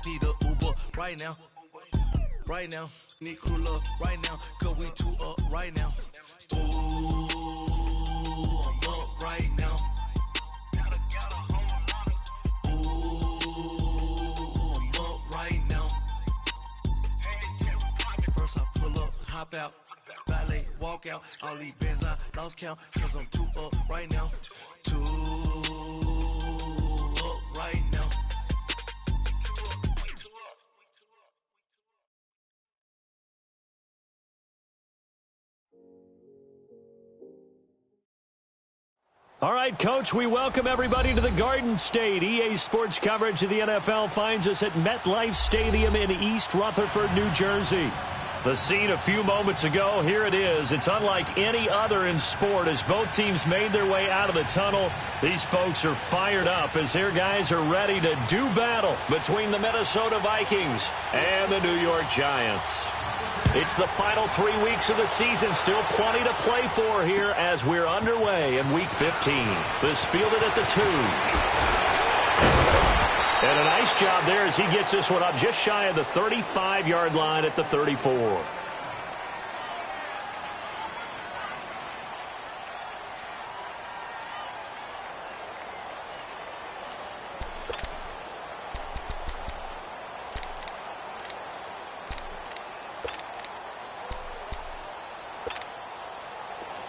Need a Uber right now. Right now. Need crew love right now. Cause we two up right now. Ooh, I'm up right now. Ooh, I'm up right now. First I pull up, hop out. Valet, walk out. All these bands I lost count. Cause I'm two up right now. Two up right now. All right, Coach, we welcome everybody to the Garden State. EA Sports coverage of the NFL finds us at MetLife Stadium in East Rutherford, New Jersey. The scene a few moments ago, here it is. It's unlike any other in sport as both teams made their way out of the tunnel. These folks are fired up as their guys are ready to do battle between the Minnesota Vikings and the New York Giants. It's the final 3 weeks of the season. Still plenty to play for here as we're underway in Week 15. This fielded at the 2. And a nice job there as he gets this one up just shy of the 35-yard line at the 34.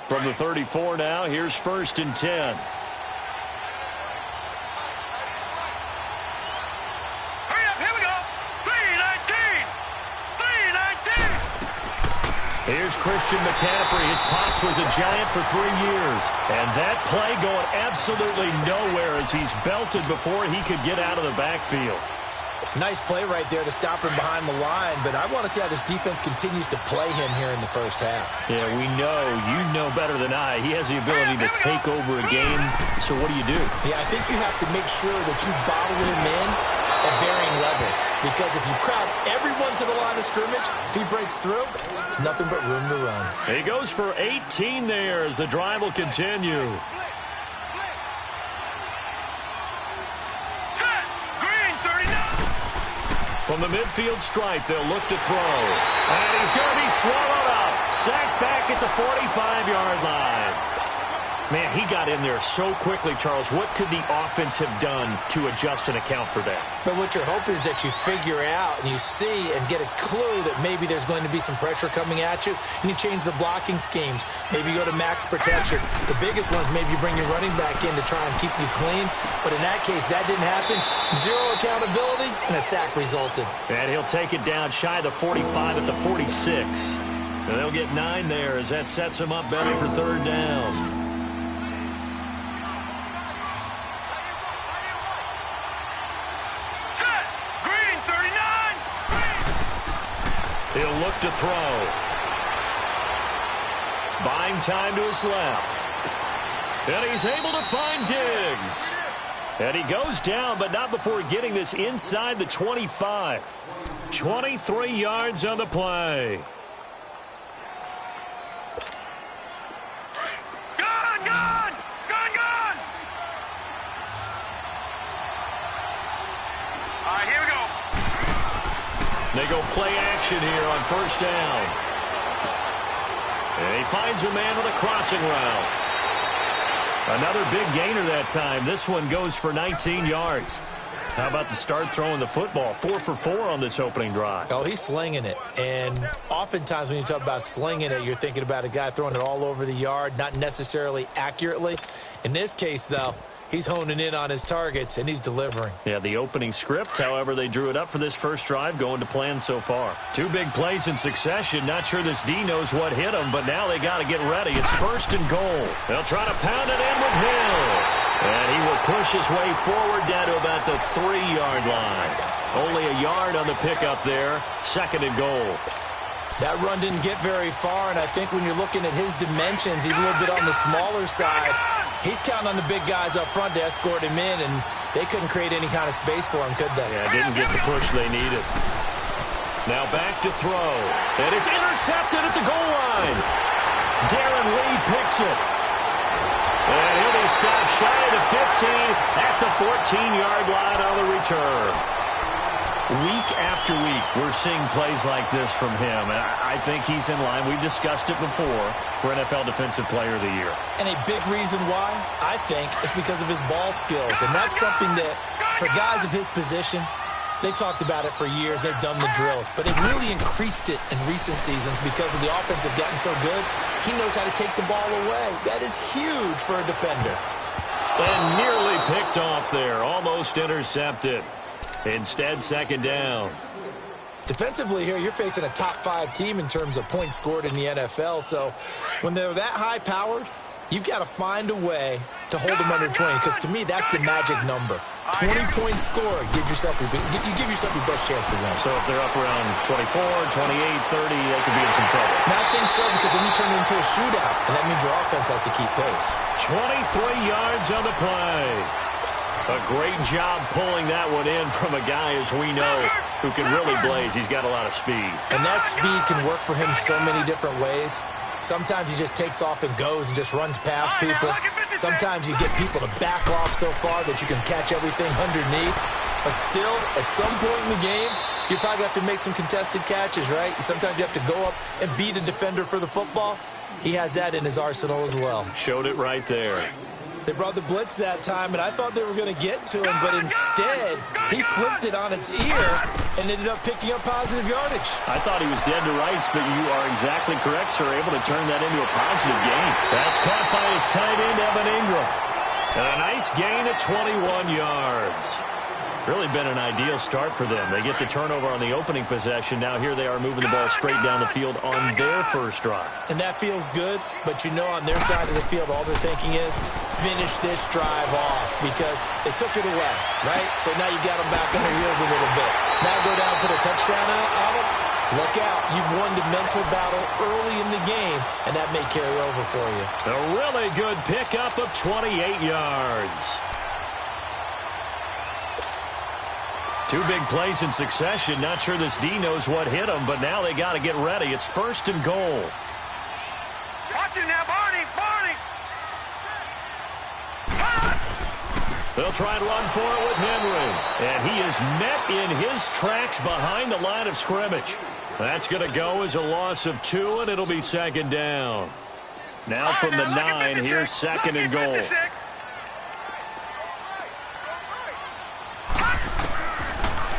From the 34 now, here's 1st and 10. Here's Christian McCaffrey. His pops was a Giant for 3 years. And that play going absolutely nowhere as he's belted before he could get out of the backfield. Nice play right there to stop him behind the line, but I want to see how this defense continues to play him here in the first half. Yeah, we know. You know better than I. He has the ability to take over a game. So what do? Yeah, I think you have to make sure that you bottle him in at varying levels. Because if you crowd everyone to the line of scrimmage, if he breaks through, there's nothing but room to run. He goes for 18 there as the drive will continue. From the midfield stripe, they'll look to throw. And he's going to be swallowed up. Sacked back at the 45-yard line. Man, he got in there so quickly, Charles. What could the offense have done to adjust and account for that? But what you're hoping is that you figure out and you see and get a clue that maybe there's going to be some pressure coming at you, and you change the blocking schemes. Maybe you go to max protection. The biggest one is maybe you bring your running back in to try and keep you clean. But in that case, that didn't happen. Zero accountability, and a sack resulted. And he'll take it down shy of the 45 at the 46. And they'll get 9 there as that sets him up better for 3rd down. He'll look to throw. Buying time to his left. And he's able to find Diggs. And he goes down, but not before getting this inside the 25. 23 yards on the play. Gone! All right, here we go. They go play action here on 1st down. And he finds a man with a crossing route. Another big gainer that time. This one goes for 19 yards. How about the start throwing the football? 4 for 4 on this opening drive. Oh, he's slinging it. And oftentimes when you talk about slinging it, you're thinking about a guy throwing it all over the yard, not necessarily accurately. In this case, though, he's honing in on his targets, and he's delivering. Yeah, the opening script, however, they drew it up for this first drive, going to plan so far. 2 big plays in succession. Not sure this D knows what hit him, but now they got to get ready. It's 1st and goal. They'll try to pound it in with Hill. And he will push his way forward down to about the 3-yard line. Only a yard on the pickup there. 2nd and goal. That run didn't get very far, and I think when you're looking at his dimensions, he's a little bit on the smaller side. He's counting on the big guys up front to escort him in, and they couldn't create any kind of space for him, could they? Yeah, didn't get the push they needed. Now back to throw. And it's intercepted at the goal line. Darren Lee picks it. And he'll be stopped shy of the 15 at the 14-yard line on the return. Week after week, we're seeing plays like this from him. And I think he's in line. We've discussed it before for NFL Defensive Player of the Year. And a big reason why, I think, is because of his ball skills. And that's something that, for guys of his position, they've talked about it for years. They've done the drills. But it really increased it in recent seasons because of the offense have gotten so good. He knows how to take the ball away. That is huge for a defender. And nearly picked off there. Almost intercepted. Instead, second down. Defensively here, you're facing a top 5 team in terms of points scored in the NFL. So when they're that high-powered, you've got to find a way to hold them under 20, because to me, that's the magic number. 20-point score, you give yourself your best chance to win. So if they're up around 24, 28, 30, they could be in some trouble. I think so, because then you turn it into a shootout, and that means your offense has to keep pace. 23 yards on the play. A great job pulling that one in from a guy, as we know, who can really blaze. He's got a lot of speed. And that speed can work for him so many different ways. Sometimes he just takes off and goes and just runs past people. Sometimes you get people to back off so far that you can catch everything underneath. But still, at some point in the game, you probably have to make some contested catches, right? Sometimes you have to go up and beat a defender for the football. He has that in his arsenal as well. Showed it right there. They brought the blitz that time, and I thought they were going to get to him, but instead, he flipped it on its ear and ended up picking up positive yardage. I thought he was dead to rights, but you are exactly correct, sir, able to turn that into a positive gain. That's caught by his tight end, Evan Ingram. And a nice gain at 21 yards. Really been an ideal start for them. They get the turnover on the opening possession. Now here they are moving the ball straight down the field on their first drive. And that feels good, but you know on their side of the field, all they're thinking is finish this drive off because they took it away, right? So now you got them back on their heels a little bit. Now go down and put a touchdown on them. Look out. You've won the mental battle early in the game, and that may carry over for you. A really good pickup of 28 yards. 2 big plays in succession. Not sure this D knows what hit them, but now they got to get ready. It's 1st and goal. Watch it now, Barney! Barney! They'll try and run for it with Henry. And he is met in his tracks behind the line of scrimmage. That's going to go as a loss of 2, and it'll be second down. Now from the 9, here's 2nd and goal.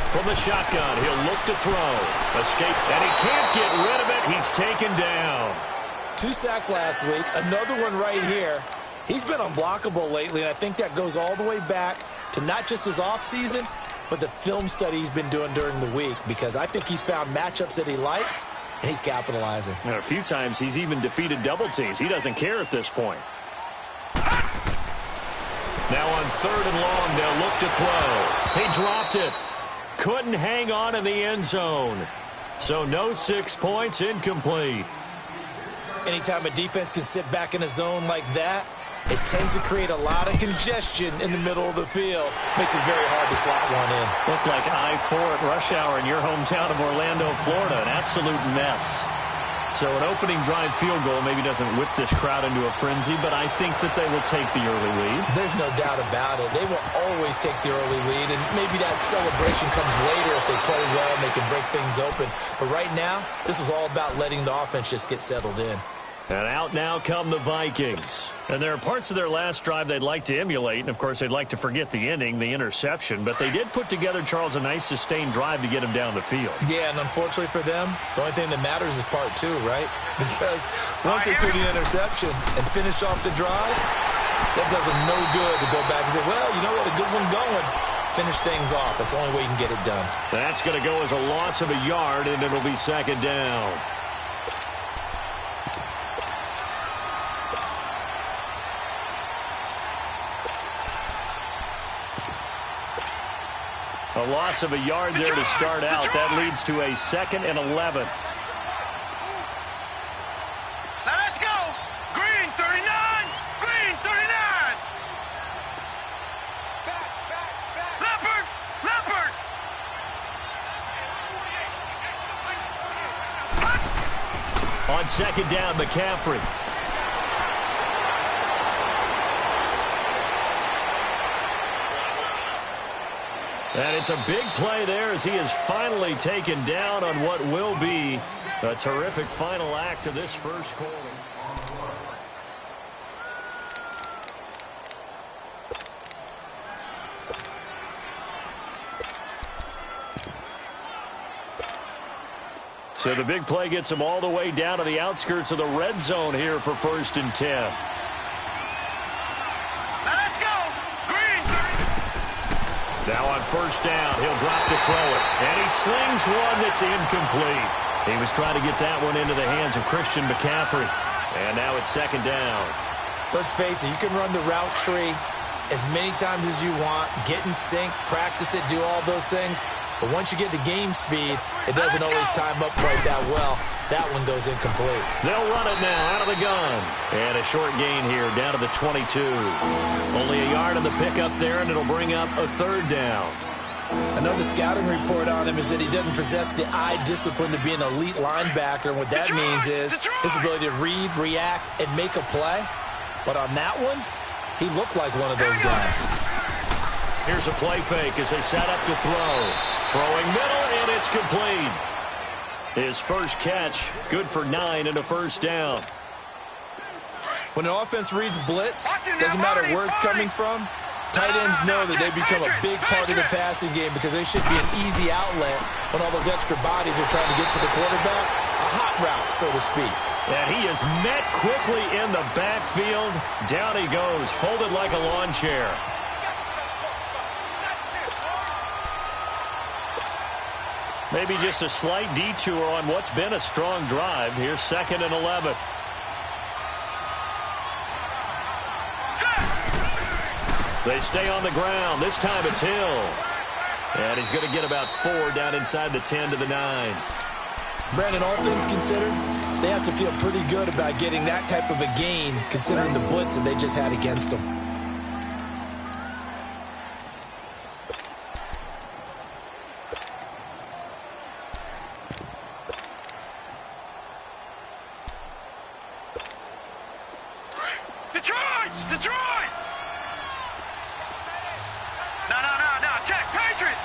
From the shotgun, he'll look to throw. Escape, and he can't get rid of it. He's taken down. 2 sacks last week, another one right here. He's been unblockable lately, and I think that goes all the way back to not just his offseason, but the film study he's been doing during the week, because I think he's found matchups that he likes, and he's capitalizing. And a few times he's even defeated double teams. He doesn't care at this point. Now on 3rd and long, they'll look to throw. He dropped it. Couldn't hang on in the end zone. So no 6 points, incomplete. Anytime a defense can sit back in a zone like that, it tends to create a lot of congestion in the middle of the field. Makes it very hard to slot one in. Looked like I-4 at rush hour in your hometown of Orlando, Florida. An absolute mess. So an opening drive field goal maybe doesn't whip this crowd into a frenzy, but I think that they will take the early lead. There's no doubt about it. They will always take the early lead, and maybe that celebration comes later if they play well and they can break things open. But right now, this is all about letting the offense just get settled in. And out now come the Vikings. And there are parts of their last drive they'd like to emulate. And, of course, they'd like to forget the ending, the interception. But they did put together, Charles, a nice sustained drive to get him down the field. Yeah, and unfortunately for them, the only thing that matters is part 2, right? Because once they threw the interception and finished off the drive, that does them no good to go back and say, well, you know what, a good one going. Finish things off. That's the only way you can get it done. That's going to go as a loss of a yard, and it'll be second down. A loss of a yard there to start out. That leads to a 2nd and 11. Now let's go! Green 39! Green 39! Leopard! Leopard! On 2nd down, McCaffrey. And it's a big play there as he is finally taken down on what will be a terrific final act of this first quarter. So the big play gets him all the way down to the outskirts of the red zone here for 1st and 10. Let's go. Green. Now on 1st down, he'll drop to throw it. And he slings one that's incomplete. He was trying to get that one into the hands of Christian McCaffrey. And now it's 2nd down. Let's face it, you can run the route tree as many times as you want, get in sync, practice it, do all those things. But once you get to game speed, it doesn't always time up quite that well. That one goes incomplete. They'll run it now out of the gun. And a short gain here down to the 22. Only a yard on the pickup there, and it'll bring up a 3rd down. Another scouting report on him is that he doesn't possess the eye discipline to be an elite linebacker. And what that means is his ability to read, react, and make a play. But on that one, he looked like one of those guys. Here's a play fake as they set up to throw. Throwing middle, and it's complete. His first catch, good for 9 and a 1st down. When an offense reads blitz, doesn't matter where it's coming from, tight ends know that they become a big part of the passing game because they should be an easy outlet when all those extra bodies are trying to get to the quarterback. A hot route, so to speak. And he is met quickly in the backfield. Down he goes, folded like a lawn chair. Maybe just a slight detour on what's been a strong drive. Here's 2nd and 11. They stay on the ground. This time it's Hill. And he's going to get about 4 down inside the 10 to the 9. Brandon, all things considered, they have to feel pretty good about getting that type of a gain considering the blitz that they just had against them. Detroit! No, check, Patriot!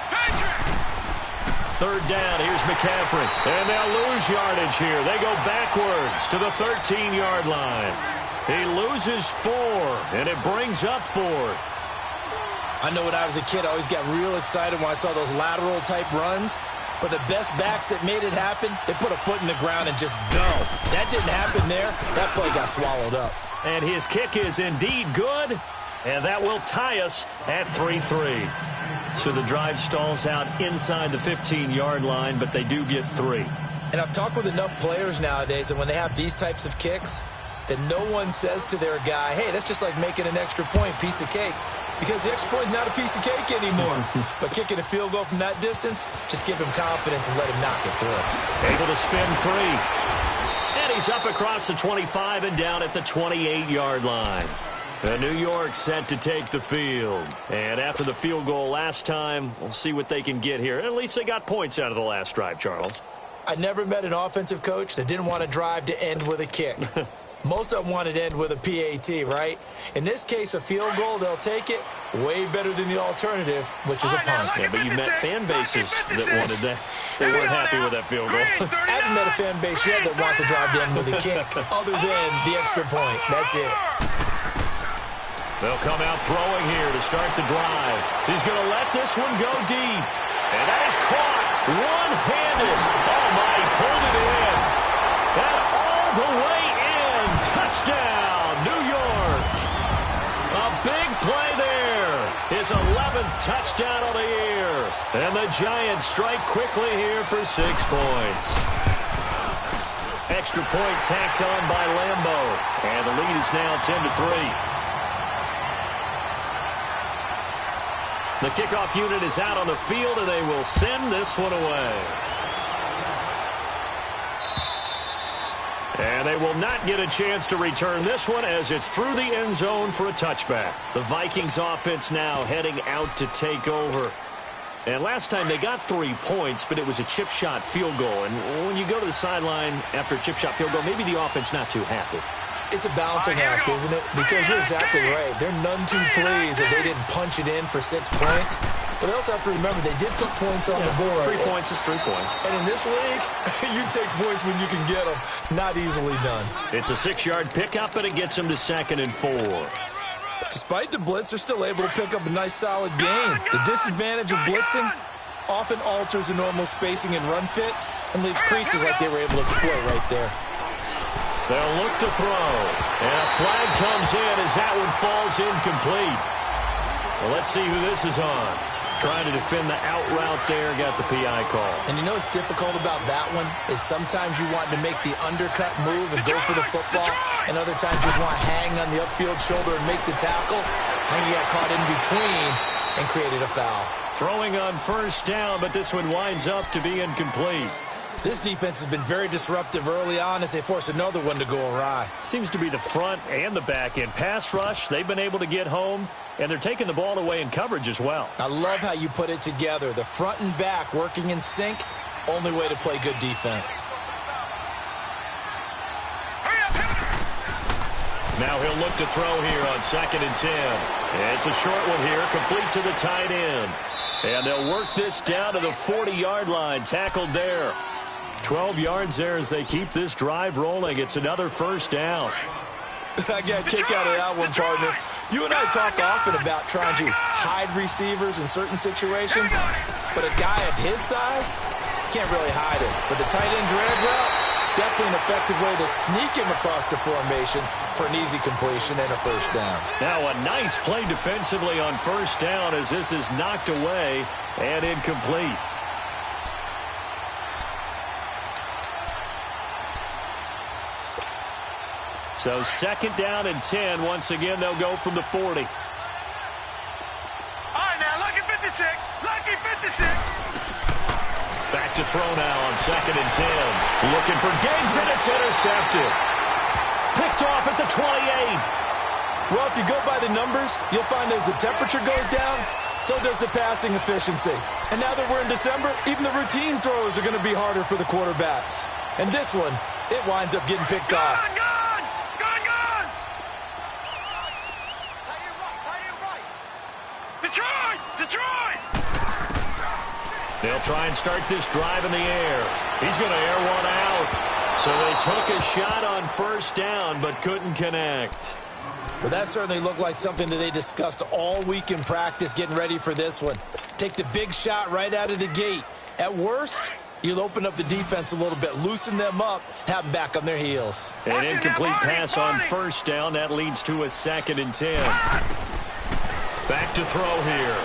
3rd down, here's McCaffrey. And they'll lose yardage here. They go backwards to the 13-yard line. He loses 4, and it brings up 4th. I know when I was a kid, I always got real excited when I saw those lateral-type runs. But the best backs that made it happen, they put a foot in the ground and just go. That didn't happen there. That play got swallowed up. And his kick is indeed good, and that will tie us at 3-3. So the drive stalls out inside the 15-yard line, but they do get 3. And I've talked with enough players nowadays, and when they have these types of kicks, that no one says to their guy, hey, that's just like making an extra point, piece of cake. Because the extra point is not a piece of cake anymore. But kicking a field goal from that distance, just give him confidence and let him knock it through. Able to spin free. And he's up across the 25 and down at the 28-yard line. New York set to take the field. And after the field goal last time, we'll see what they can get here. At least they got points out of the last drive, Charles. I never met an offensive coach that didn't want a drive to end with a kick. Most of them wanted to end with a PAT, right? In this case, a field goal, they'll take it way better than the alternative, which is a punt. Yeah, but you met fan bases that wanted that. They weren't happy with that field goal. I haven't met a fan base yet that wants a drive to end with a kick, other than the extra point. That's it. They'll come out throwing here to start the drive. He's going to let this one go deep. And that is caught one-handed. Oh, my, he pulled it in. And all the way in. Touchdown, New York. A big play there. His 11th touchdown of the year. And the Giants strike quickly here for 6 points. Extra point tacked on by Lambo. And the lead is now 10-3. The kickoff unit is out on the field, and they will send this one away. And they will not get a chance to return this one as it's through the end zone for a touchback. The Vikings offense now heading out to take over. And last time they got 3 points, but it was a chip shot field goal. And when you go to the sideline after a chip shot field goal, maybe the offense not too happy. It's a balancing act, isn't it? Because you're exactly right. They're none too pleased that they didn't punch it in for 6 points. But they also have to remember they did put points on the board. 3 points is 3 points. And in this league, you take points when you can get them. Not easily done. It's a 6-yard pickup, and it gets them to 2nd and 4. Despite the blitz, they're still able to pick up a nice, solid gain. The disadvantage of blitzing often alters the normal spacing and run fits and leaves creases like they were able to exploit right there. They'll look to throw. And a flag comes in as that one falls incomplete. Well, let's see who this is on. Trying to defend the out route there, got the PI call. And you know what's difficult about that one is sometimes you want to make the undercut move and go for the football, and other times you just want to hang on the upfield shoulder and make the tackle. And you got caught in between and created a foul. Throwing on 1st down, but this one winds up to be incomplete. This defense has been very disruptive early on as they force another one to go awry. Seems to be the front and the back end. Pass rush, they've been able to get home, and they're taking the ball away in coverage as well. I love how you put it together. The front and back working in sync, only way to play good defense. Now he'll look to throw here on 2nd and 10. It's a short one here, complete to the tight end. And they'll work this down to the 40-yard line, tackled there. 12 yards there as they keep this drive rolling. It's another 1st down. I got a kick out of that one, partner. You and I talk often about trying to hide receivers in certain situations, but a guy of his size can't really hide him. But the tight end drag route, definitely an effective way to sneak him across the formation for an easy completion and a 1st down. Now a nice play defensively on 1st down as this is knocked away and incomplete. So 2nd down and 10. Once again, they'll go from the 40. All right, now, lucky 56. Lucky 56. Back to throw now on 2nd and 10. Looking for Diggs, and it's intercepted. Picked off at the 28. Well, if you go by the numbers, you'll find as the temperature goes down, so does the passing efficiency. And now that we're in December, even the routine throws are going to be harder for the quarterbacks. And this one, it winds up getting picked off. Detroit! They'll try and start this drive in the air. He's going to air one out. So they took a shot on 1st down, but couldn't connect. Well, that certainly looked like something that they discussed all week in practice getting ready for this one. Take the big shot right out of the gate. At worst, you'll open up the defense a little bit, loosen them up, have them back on their heels. An incomplete pass on 1st down. That leads to a 2nd and 10. Back to throw here.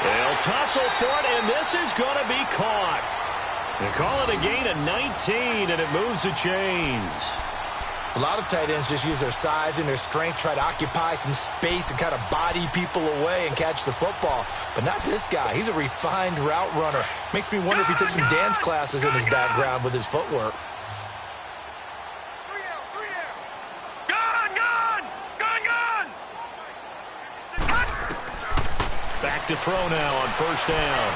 They'll tussle for it, and this is going to be caught. They call it a gain of 19, and it moves the chains. A lot of tight ends just use their size and their strength, try to occupy some space and kind of body people away and catch the football. But not this guy. He's a refined route runner. Makes me wonder if he took some dance classes in his background with his footwork. Back to throw now on 1st down.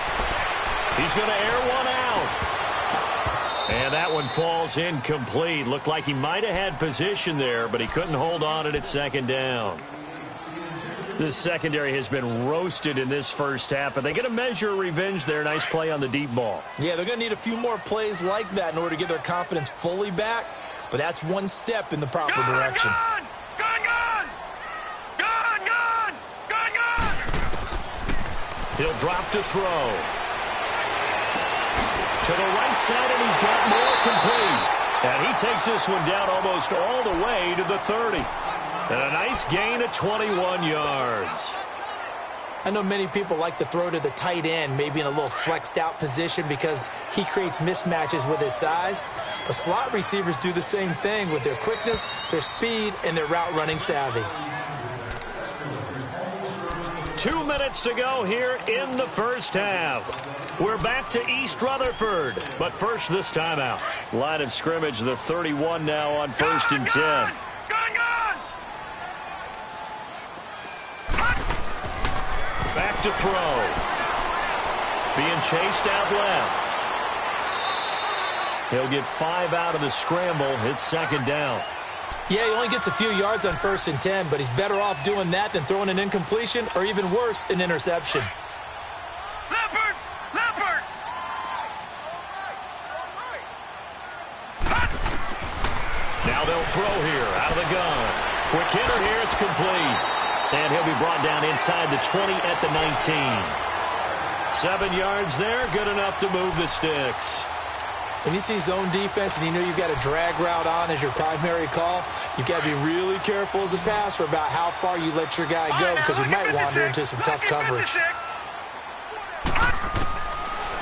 He's going to air one out. And that one falls incomplete. Looked like he might have had position there, but he couldn't hold on it at 2nd down. This secondary has been roasted in this 1st half, but they get a measure of revenge there. Nice play on the deep ball. Yeah, they're going to need a few more plays like that in order to get their confidence fully back, but that's one step in the proper direction. He'll drop to throw. To the right side, and he's got more complete. And he takes this one down almost all the way to the 30. And a nice gain of 21 yards. I know many people like to throw to the tight end, maybe in a little flexed out position because he creates mismatches with his size. But slot receivers do the same thing with their quickness, their speed, and their route running savvy. 2 minutes to go here in the 1st half. We're back to East Rutherford, but first this timeout. Line of scrimmage, the 31 now on 1st and 10. Back to throw. Being chased out left. He'll get 5 out of the scramble. It's second down. Yeah, he only gets a few yards on 1st and 10, but he's better off doing that than throwing an incompletion or even worse, an interception. Leopard! Leopard! Now they'll throw here out of the gun. Quick hitter here. It's complete. And he'll be brought down inside the 20 at the 19. 7 yards there. Good enough to move the sticks. When you see zone defense and you know you've got a drag route on as your primary call, you've got to be really careful as a passer about how far you let your guy go because he might wander into some tough coverage.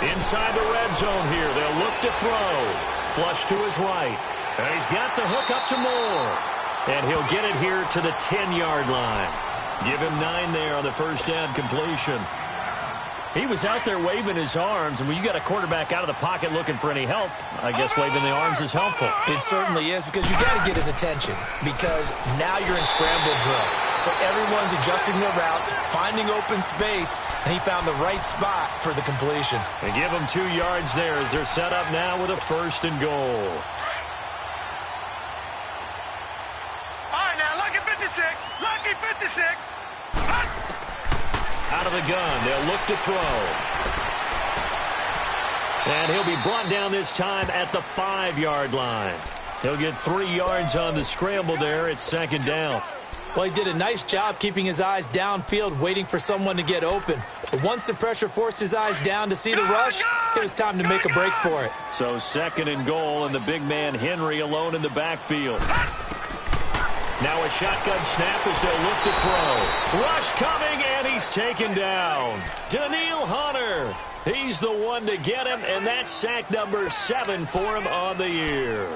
Inside the red zone here. They'll look to throw. Flush to his right. And he's got the hook up to Moore. And he'll get it here to the 10-yard line. Give him 9 there on the first down completion. He was out there waving his arms, and when you got a quarterback out of the pocket looking for any help, I guess waving the arms is helpful. It certainly is, because you got to get his attention, because now you're in scramble drill. So everyone's adjusting their routes, finding open space, and he found the right spot for the completion. They give him 2 yards there as they're set up now with a 1st and goal. All right, now, lucky 56. Lucky 56. Out of the gun, they'll look to throw. And he'll be brought down this time at the 5-yard line. He'll get 3 yards on the scramble there. It's second down. Well, he did a nice job keeping his eyes downfield, waiting for someone to get open. But once the pressure forced his eyes down to see the rush, it was time to make a break for it. So 2nd and goal, and the big man Henry alone in the backfield. Now a shotgun snap as they'll look to throw. Rush coming, and he's taken down. Daniil Hunter. He's the one to get him, and that's sack number 7 for him on the year.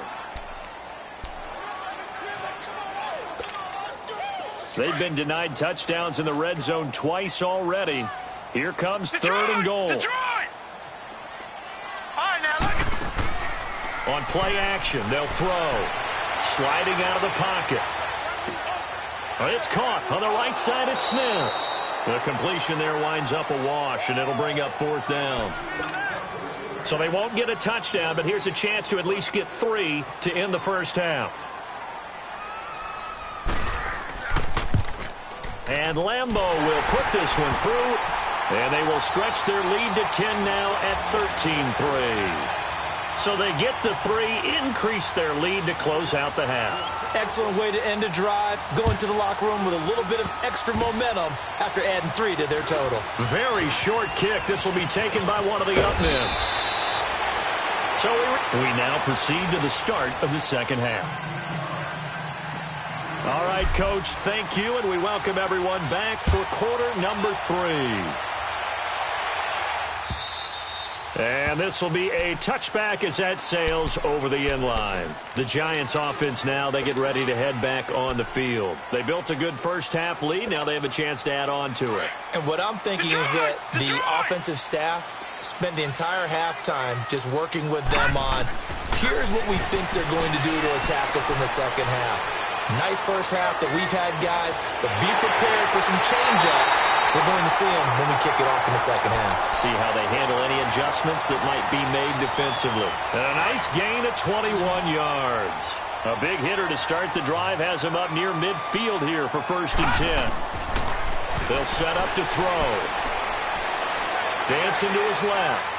They've been denied touchdowns in the red zone twice already. Here comes Detroit, 3rd and goal. Detroit! All right, now, look. On play action, they'll throw. Sliding out of the pocket. It's caught on the right side at Smith. The completion there winds up a wash, and it'll bring up 4th down. So they won't get a touchdown, but here's a chance to at least get 3 to end the first half. And Lambeau will put this one through, and they will stretch their lead to 10 now at 13-3. So they get the 3, increase their lead to close out the half. Excellent way to end a drive, going to the locker room with a little bit of extra momentum after adding 3 to their total. Very short kick. This will be taken by one of the up men. So we now proceed to the start of the second half. All right, Coach, thank you, and we welcome everyone back for quarter number 3. And this will be a touchback as that sails over the end line. The Giants offense now, they get ready to head back on the field. They built a good first half lead. Now they have a chance to add on to it. And what I'm thinking is that the offensive staff spent the entire halftime just working with them on, here's what we think they're going to do to attack us in the second half. Nice first half that we've had, guys, but be prepared for some change-ups. We're going to see them when we kick it off in the second half. See how they handle any adjustments that might be made defensively. And a nice gain of 21 yards. A big hitter to start the drive has him up near midfield here for 1st and 10. They'll set up to throw. Dancing to his left.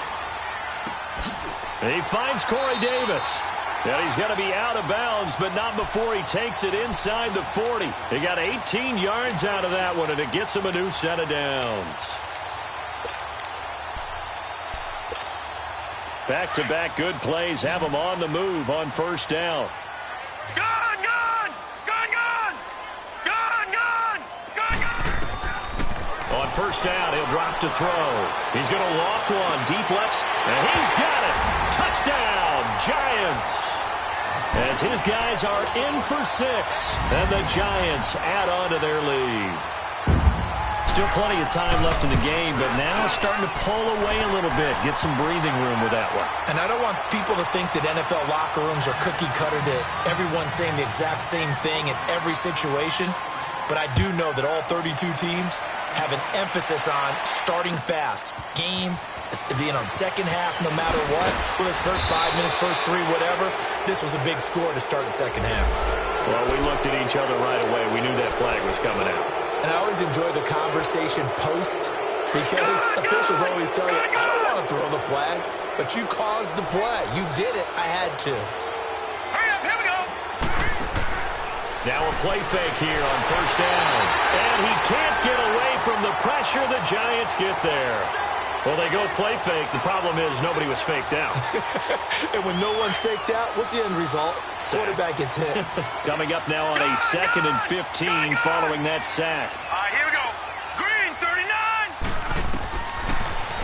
And he finds Corey Davis. And he's going to be out of bounds, but not before he takes it inside the 40. He got 18 yards out of that one, and it gets him a new set of downs. Back-to-back good plays have him on the move on 1st down. Gone, gone! Gone, gone! Gone, gone! Gone, gone! On 1st down, he'll drop to throw. He's going to loft one deep left, and he's got it. Touchdown, Giants. As his guys are in for 6, and the Giants add on to their lead. Still plenty of time left in the game, but now starting to pull away a little bit, get some breathing room with that one. And I don't want people to think that NFL locker rooms are cookie cutter, that everyone's saying the exact same thing in every situation. But I do know that all 32 teams have an emphasis on starting fast. Game, second half, no matter what. Well, his first 5 minutes, first 3, whatever. This was a big score to start the second half. Well, we looked at each other right away. We knew that flag was coming out. And I always enjoy the conversation post because officials always tell you, I don't want to throw the flag, but you caused the play. You did it. I had to. Hurry up, here we go. Now a play fake here on first down. And he can't get away from the pressure. The Giants get there. Well, they go play fake. The problem is nobody was faked out. And when no one's faked out, what's the end result? Quarterback gets hit. Coming up now on a 2nd and 15 following that sack. All right, here we go. Green, 39.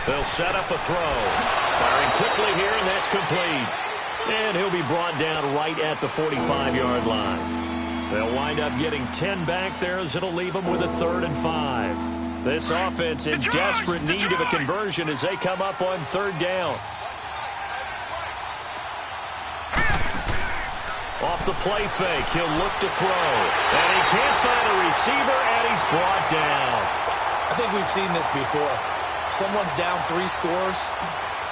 They'll set up a throw. Firing quickly here, and that's complete. And he'll be brought down right at the 45-yard line. They'll wind up getting 10 back there as it'll leave them with a 3rd and 5. This offense in desperate need of a conversion as they come up on 3rd down. Off the play fake, he'll look to throw. And he can't find a receiver, and he's brought down. I think we've seen this before. Someone's down 3 scores.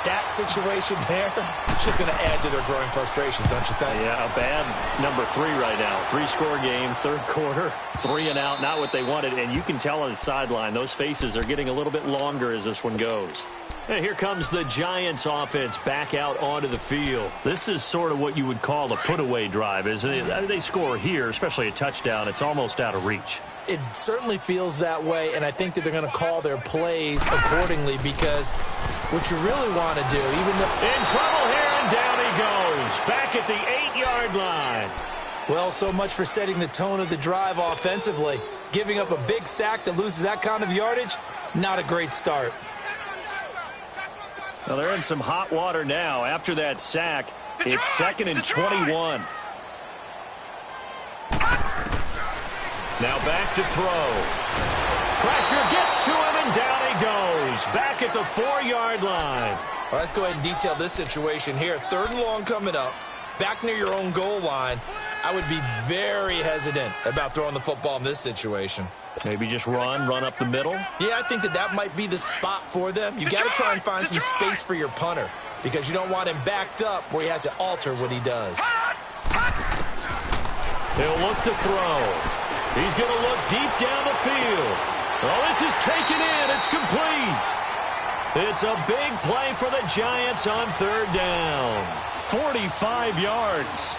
That situation there, it's just going to add to their growing frustrations, don't you think? Yeah, a bad number 3 right now. 3-score game, 3rd quarter, 3 and out, not what they wanted. And you can tell on the sideline, those faces are getting a little bit longer as this one goes. And here comes the Giants offense back out onto the field. This is sort of what you would call a put-away drive, isn't it? They score here, especially a touchdown. It's almost out of reach. It certainly feels that way, and I think that they're going to call their plays accordingly because what you really want to do, even though... In trouble here, and down he goes. Back at the 8-yard line. Well, so much for setting the tone of the drive offensively. Giving up a big sack that loses that kind of yardage, not a great start. Well, they're in some hot water now. After that sack, it's 2nd and 21. Now back to throw. Pressure gets to him, and down he goes. Back at the 4-yard line. Well, let's go ahead and detail this situation here. 3rd and long coming up. Back near your own goal line. I would be very hesitant about throwing the football in this situation. Maybe just run up the middle? Yeah, I think that might be the spot for them. You got to try and find some space for your punter because you don't want him backed up where he has to alter what he does. He'll look to throw. He's going to look deep down the field. Oh, this is taken in. It's complete. It's a big play for the Giants on 3rd down. 45 yards.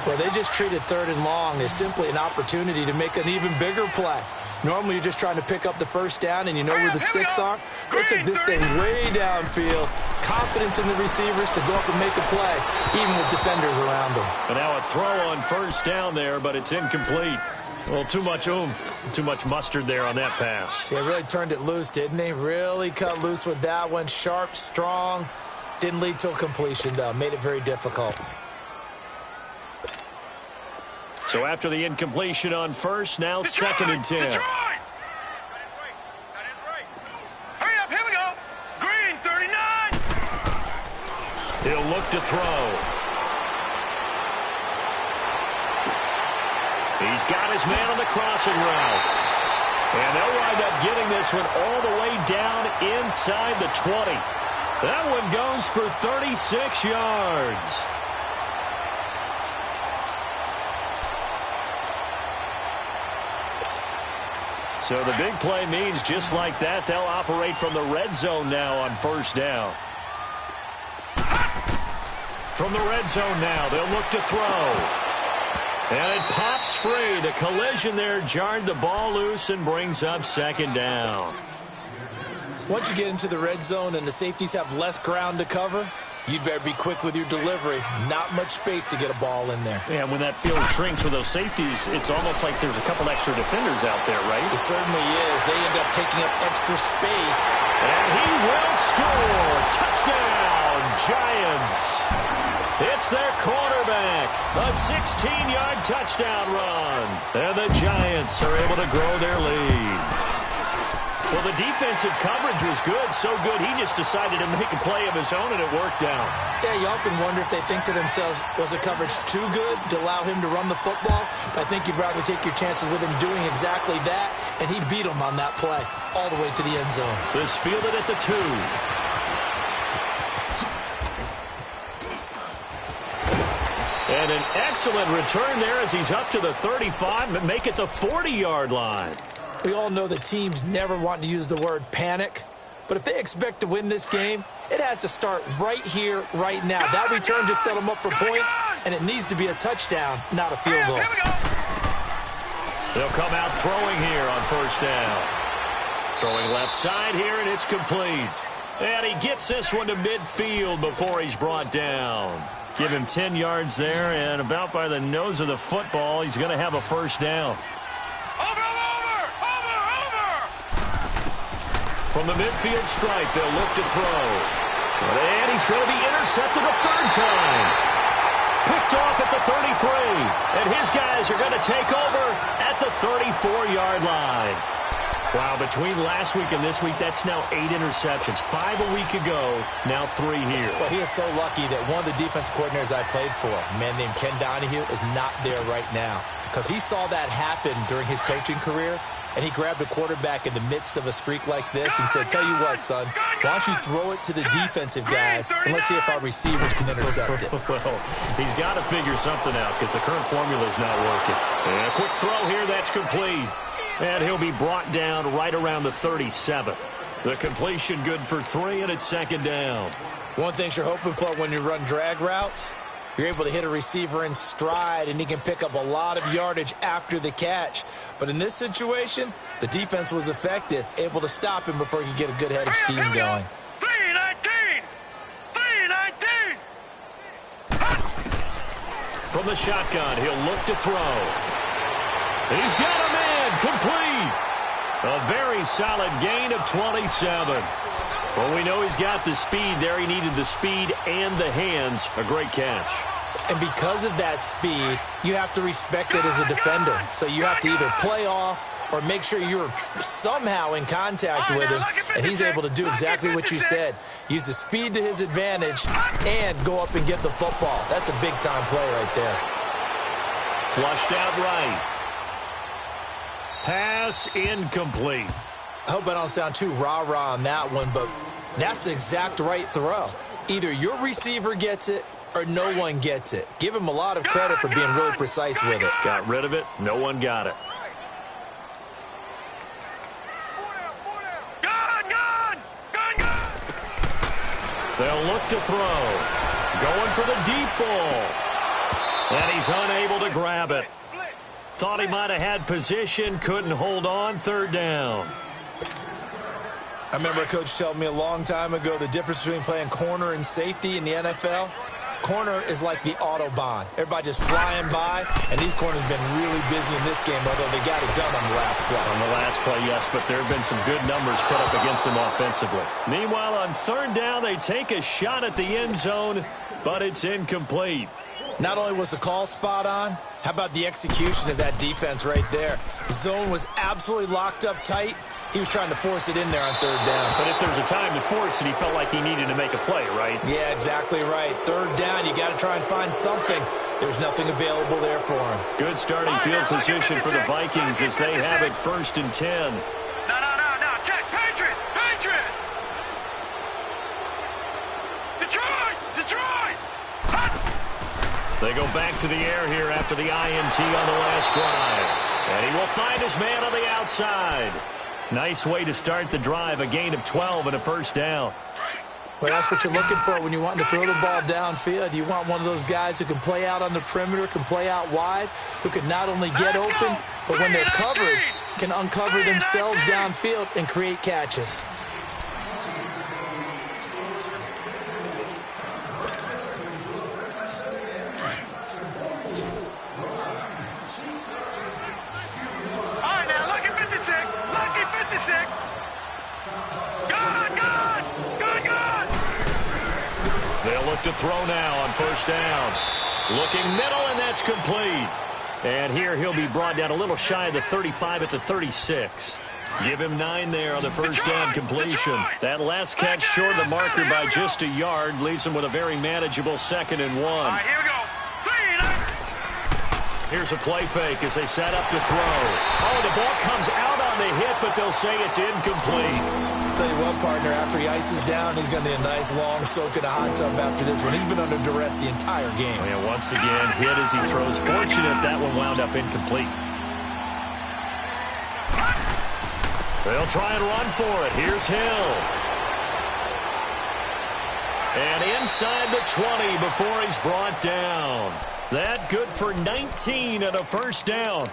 Well, they just treated 3rd and long as simply an opportunity to make an even bigger play. Normally, you're just trying to pick up the 1st down and you know where the sticks are. They took this thing way downfield. Confidence in the receivers to go up and make a play, even with defenders around them. And now a throw on 1st down there, but it's incomplete. Well, too much oomph, too much mustard there on that pass. Yeah, really turned it loose, didn't he? Really cut loose with that one. Sharp, strong. Didn't lead to a completion, though. Made it very difficult. So after the incompletion on 1st, now 2nd and 10. Detroit! Hurry up, here we go. Green, 39. He'll look to throw. He's got his man on the crossing route. And they'll wind up getting this one all the way down inside the 20. That one goes for 36 yards. So the big play means just like that, they'll operate from the red zone now on 1st down. From the red zone now, they'll look to throw. And it pops free. The collision there jarred the ball loose and brings up 2nd down. Once you get into the red zone and the safeties have less ground to cover, you'd better be quick with your delivery. Not much space to get a ball in there. Yeah, when that field shrinks with those safeties, it's almost like there's a couple extra defenders out there, right? It certainly is. They end up taking up extra space. And he will score. Touchdown, Giants. It's their quarterback. A 16-yard touchdown run. And the Giants are able to grow their lead. Well, the defensive coverage was good, so good he just decided to make a play of his own, and it worked out. Yeah, you often wonder if they think to themselves, was the coverage too good to allow him to run the football? But I think you'd rather take your chances with him doing exactly that, and he beat him on that play all the way to the end zone. This fielded at the 2. And an excellent return there as he's up to the 35, but make it the 40-yard line. We all know the teams never want to use the word panic, but if they expect to win this game, it has to start right here, right now. That return just set them up for points, and it needs to be a touchdown, not a field goal. They'll come out throwing here on first down. Throwing left side here, and it's complete. And he gets this one to midfield before he's brought down. Give him 10 yards there, and about by the nose of the football, he's going to have a first down. From the midfield stripe, they'll look to throw. And he's going to be intercepted a third time. Picked off at the 33. And his guys are going to take over at the 34-yard line. Wow, between last week and this week, that's now 8 interceptions. 5 a week ago, now 3 here. Well, he is so lucky that one of the defense coordinators I played for, a man named Ken Donahue, is not there right now. Because he saw that happen during his coaching career, and he grabbed a quarterback in the midst of a streak like this and said, tell you what, son, why don't you throw it to the defensive guys, and let's see if our receivers can intercept it. Well, he's got to figure something out because the current formula is not working. And a quick throw here, that's complete. And he'll be brought down right around the 37. The completion good for 3, and it's second down. One thing you're hoping for when you run drag routes, you're able to hit a receiver in stride, and he can pick up a lot of yardage after the catch. But in this situation, the defense was effective, able to stop him before he could get a good head of steam going. 3-19! 3-19! From the shotgun, he'll look to throw. He's got him in. Complete. A very solid gain of 27. Well, we know he's got the speed there. He needed the speed and the hands. A great catch. And because of that speed, you have to respect it as a defender. So you have to either play off or make sure you're somehow in contact with him, and he's able to do exactly what you said. Use the speed to his advantage and go up and get the football. That's a big-time play right there. Flushed out right. Pass incomplete. I hope I don't sound too rah-rah on that one, but that's the exact right throw. Either your receiver gets it or no one gets it. Give him a lot of credit for being really precise with it. Got rid of it. No one got it. They'll look to throw. Going for the deep ball. And he's unable to grab it. Thought he might have had position, couldn't hold on, third down. I remember a coach telling me a long time ago the difference between playing corner and safety in the NFL. Corner is like the Autobahn. Everybody just flying by, and these corners have been really busy in this game, although they got it done on the last play. On the last play, yes, but there have been some good numbers put up against them offensively. Meanwhile, on third down, they take a shot at the end zone, but it's incomplete. Not only was the call spot on, how about the execution of that defense right there? The zone was absolutely locked up tight. He was trying to force it in there on third down. But if there's a time to force it, he felt like he needed to make a play, right? Yeah, exactly right. Third down, you got to try and find something. There's nothing available there for him. Good starting field position for the Vikings as they have it 1st and 10. No. Check. Patriot. Detroit. They go back to the air here after the INT on the last drive. And he will find his man on the outside. Nice way to start the drive, a gain of 12 and a first down. Well, that's what you're looking for when you want to throw the ball downfield. You want one of those guys who can play out on the perimeter, can play out wide, who can not only get open, but when they're covered, can uncover themselves downfield and create catches. They'll look to throw now on first down. Looking middle, and that's complete. And here he'll be brought down a little shy of the 35 at the 36. Give him 9 there on the first down completion. That last catch short of the marker by just a yard leaves him with a very manageable 2nd and 1. All right, here we go. Here's a play fake as they set up to throw. Oh, the ball comes out on the hit, but they'll say it's incomplete. I'll tell you what, partner, after he ices down, he's going to need a nice long soak in a hot tub after this one. He's been under duress the entire game. Yeah, once again, hit as he throws. Fortunate that one wound up incomplete. They'll try and run for it. Here's Hill. And inside the 20 before he's brought down. That good for 19 and a first down.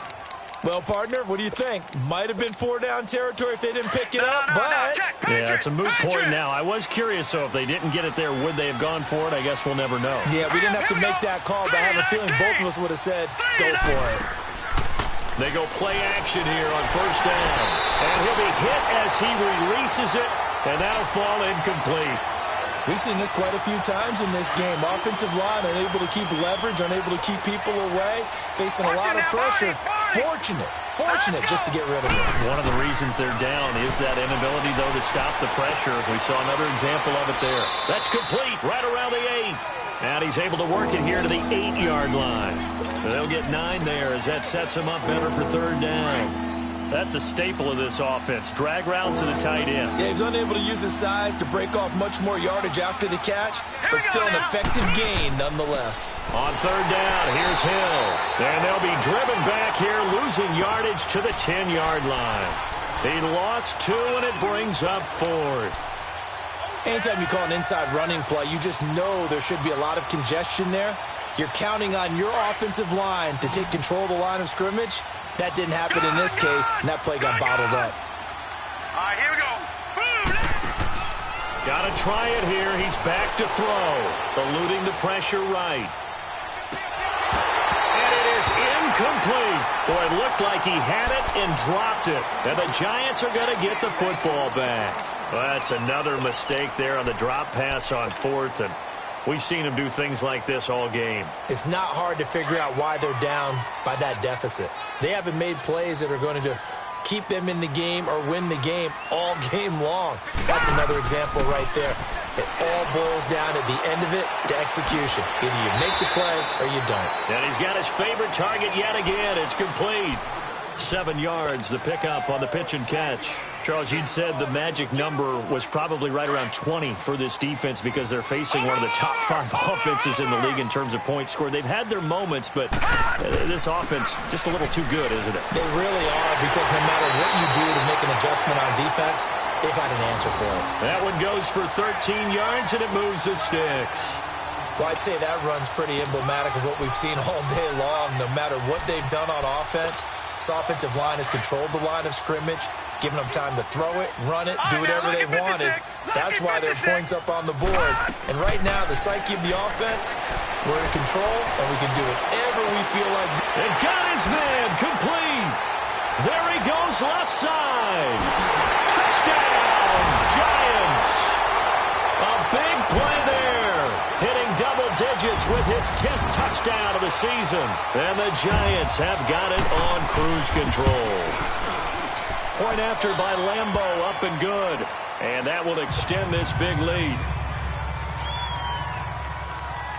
Well, partner, what do you think? Might have been 4-down territory if they didn't pick it up, but... Yeah, it's a moot point now. I was curious, so if they didn't get it there, would they have gone for it? I guess we'll never know. Yeah, we didn't have to make that call, but I have a feeling both of us would have said, go for it. They go play action here on first down. And he'll be hit as he releases it, and that'll fall incomplete. We've seen this quite a few times in this game. Offensive line unable to keep leverage, unable to keep people away, facing a lot of pressure. Fortunate just to get rid of it. One of the reasons they're down is that inability, though, to stop the pressure. We saw another example of it there. That's complete right around the 8. And he's able to work it here to the 8-yard line. They'll get 9 there as that sets him up better for third down. That's a staple of this offense. Drag route to the tight end. Yeah, he's unable to use his size to break off much more yardage after the catch, but still an effective gain nonetheless. On third down, here's Hill. And they'll be driven back here, losing yardage to the 10-yard line. He lost 2, and it brings up 4th. Anytime you call an inside running play, you just know there should be a lot of congestion there. You're counting on your offensive line to take control of the line of scrimmage. That didn't happen in this case, and that play got bottled up. All right, here we go. Got to try it here. He's back to throw. Eluding the pressure right. And it is incomplete. Boy, it looked like he had it and dropped it. And the Giants are going to get the football back. Well, that's another mistake there on the drop pass on 4th, and we've seen him do things like this all game. It's not hard to figure out why they're down by that deficit. They haven't made plays that are going to keep them in the game or win the game all game long. That's another example right there. It all boils down at the end of it to execution. Either you make the play or you don't. And he's got his favorite target yet again. It's complete. 7 yards, the pickup on the pitch and catch. Charles, you'd said the magic number was probably right around 20 for this defense because they're facing one of the top 5 offenses in the league in terms of points scored. They've had their moments, but this offense just a little too good, isn't it? They really are, because no matter what you do to make an adjustment on defense, they've got an answer for it. That one goes for 13 yards, and it moves the sticks. Well, I'd say that run's pretty emblematic of what we've seen all day long. No matter what they've done on offense, this offensive line has controlled the line of scrimmage, giving them time to throw it, run it, do whatever they wanted. That's why they're points up on the board. And right now, the psyche of the offense, we're in control, and we can do whatever we feel like. And got his man complete. There he goes left side. Touchdown, Giants. A big play there. Hitting double digits with his 10th touchdown of the season. And the Giants have got it on cruise control. Point after by Lambeau, up and good. And that will extend this big lead.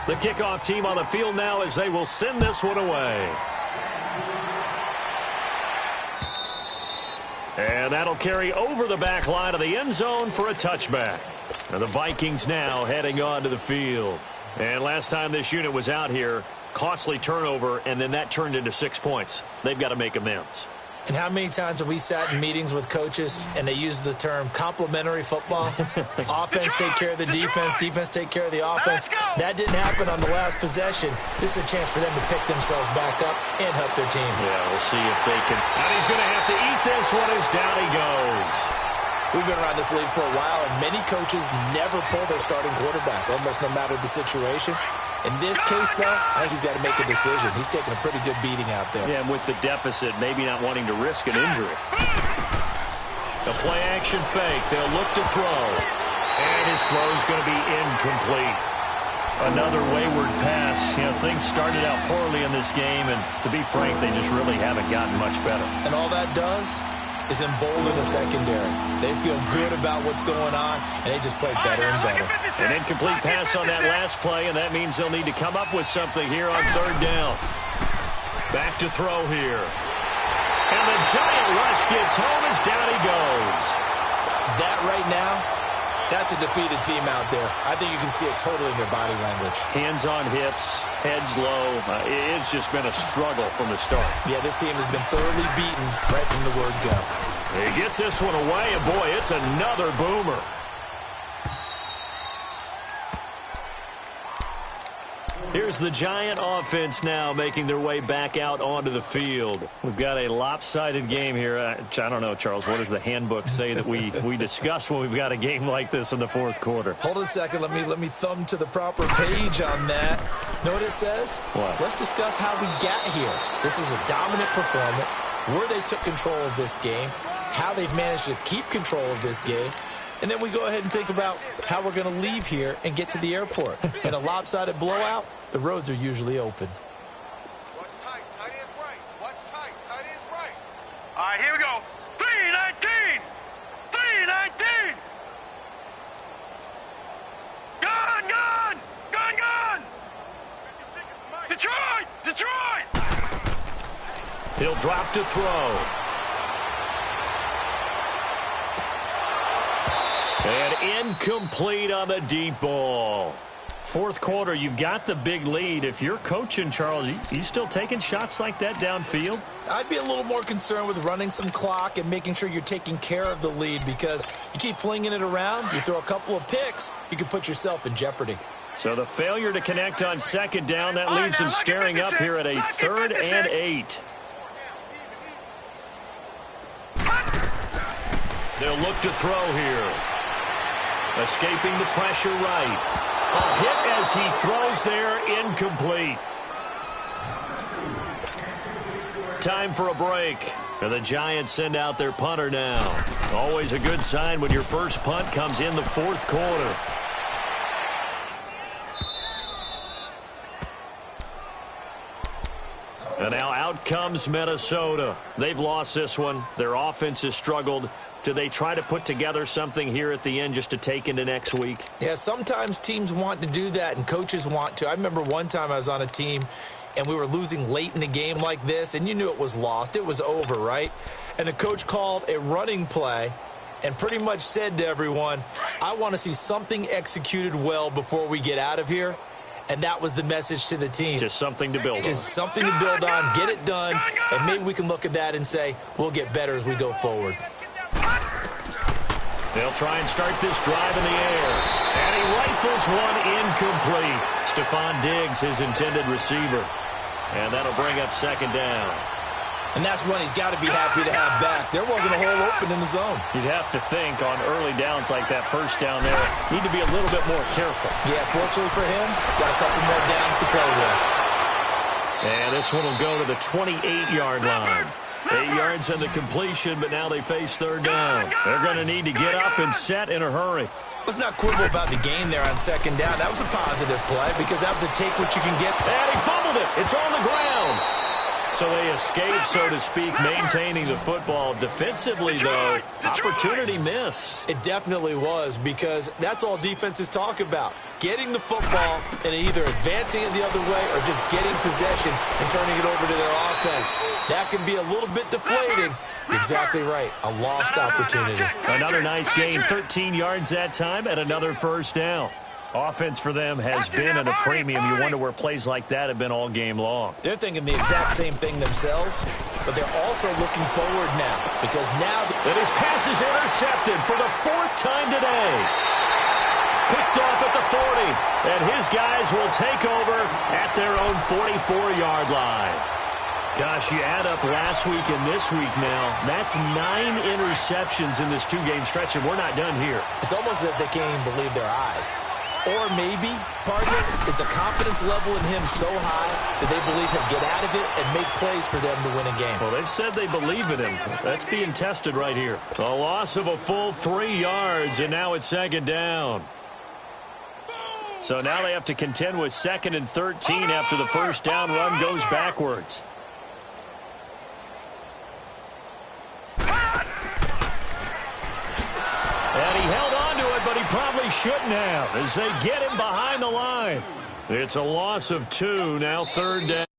The kickoff team on the field now as they will send this one away. And that'll carry over the back line of the end zone for a touchback. Now the Vikings now heading onto the field. And last time this unit was out here, costly turnover, and then that turned into 6 points. They've got to make amends. And how many times have we sat in meetings with coaches and they use the term complementary football? Offense take care of the defense, defense take care of the offense. That didn't happen on the last possession. This is a chance for them to pick themselves back up and help their team. Yeah, we'll see if they can. And he's going to have to eat this one as down he goes. We've been around this league for a while, and many coaches never pull their starting quarterback, almost no matter the situation. In this case, though, I think he's got to make a decision. He's taking a pretty good beating out there. Yeah, and with the deficit, maybe not wanting to risk an injury. The play-action fake. They'll look to throw. And his throw's going to be incomplete. Another wayward pass. You know, things started out poorly in this game, and to be frank, they just really haven't gotten much better. And all that does, is embolden the secondary. They feel good about what's going on, and they just play better and better. An incomplete pass on that last play, and that means they'll need to come up with something here on third down. Back to throw here. And the giant rush gets home as down he goes. That right now, that's a defeated team out there. I think you can see it totally in their body language. Hands on hips, heads low. It's just been a struggle from the start. Yeah, this team has been thoroughly beaten right from the word go. He gets this one away, and boy, it's another boomer. Here's the Giant offense now making their way back out onto the field. We've got a lopsided game here. I don't know, Charles, what does the handbook say that we discuss when we've got a game like this in the fourth quarter? Hold on a second. Let me thumb to the proper page on that. Know what it says? What? Let's discuss how we got here. This is a dominant performance, where they took control of this game, how they've managed to keep control of this game, and then we go ahead and think about how we're going to leave here and get to the airport. In a lopsided blowout, the roads are usually open. Watch tight. Tight is right. Watch tight. Tight is right. All right, here we go. 3-19. 3-19. Gun, gun. Gun, gun. Detroit. Detroit. He'll drop to throw. And incomplete on the deep ball. Fourth quarter, you've got the big lead. If you're coaching, Charles, you still taking shots like that downfield? I'd be a little more concerned with running some clock and making sure you're taking care of the lead, because you keep flinging it around, you throw a couple of picks, you can put yourself in jeopardy. So the failure to connect on second down, that leaves them staring up here at a 3rd and 8. They'll look to throw here. Escaping the pressure right. A hit as he throws there, incomplete. Time for a break. And the Giants send out their punter now. Always a good sign when your first punt comes in the fourth quarter. And now out comes Minnesota. They've lost this one. Their offense has struggled. Do they try to put together something here at the end just to take into next week? Yeah, sometimes teams want to do that and coaches want to. I remember one time I was on a team and we were losing late in the game like this, and you knew it was lost. It was over, right? And the coach called a running play and pretty much said to everyone, I want to see something executed well before we get out of here. And that was the message to the team. Just something to build on. Just something to build on, get it done, and maybe we can look at that and say, we'll get better as we go forward. They'll try and start this drive in the air. And he rifles one incomplete. Stephon Diggs, his intended receiver. And that'll bring up second down. And that's one he's got to be happy to have back. There wasn't a hole open in the zone. You'd have to think on early downs like that first down there, need to be a little bit more careful. Yeah, fortunately for him, got a couple more downs to play with. And this one will go to the 28-yard line. 8 yards on the completion, but now they face third down. They're going to need to get up and set in a hurry. Let's not quibble about the game there on second down. That was a positive play because that was a take what you can get. And he fumbled it. It's on the ground. So they escape, so to speak, maintaining the football. Defensively, though, opportunity miss. It definitely was, because that's all defenses talk about. Getting the football and either advancing it the other way or just getting possession and turning it over to their offense. That can be a little bit deflating. You're exactly right. A lost opportunity. Another nice gain, 13 yards that time, and another first down. Offense for them has been at a premium. You wonder where plays like that have been all game long. They're thinking the exact same thing themselves, but they're also looking forward now, because now that his pass is intercepted for the 4th time today. Picked off at the 40, and his guys will take over at their own 44-yard line. Gosh, you add up last week and this week now, that's 9 interceptions in this 2-game stretch, and we're not done here. It's almost as if they can't even believe their eyes. Or maybe, partner, is the confidence level in him so high that they believe he'll get out of it and make plays for them to win a game. Well, they've said they believe in him. That's being tested right here. A loss of a full 3 yards, and now it's second down. So now they have to contend with 2nd and 13 after the first down run goes backwards. And he held on to it, but he probably shouldn't have as they get him behind the line. It's a loss of 2, now 3rd down.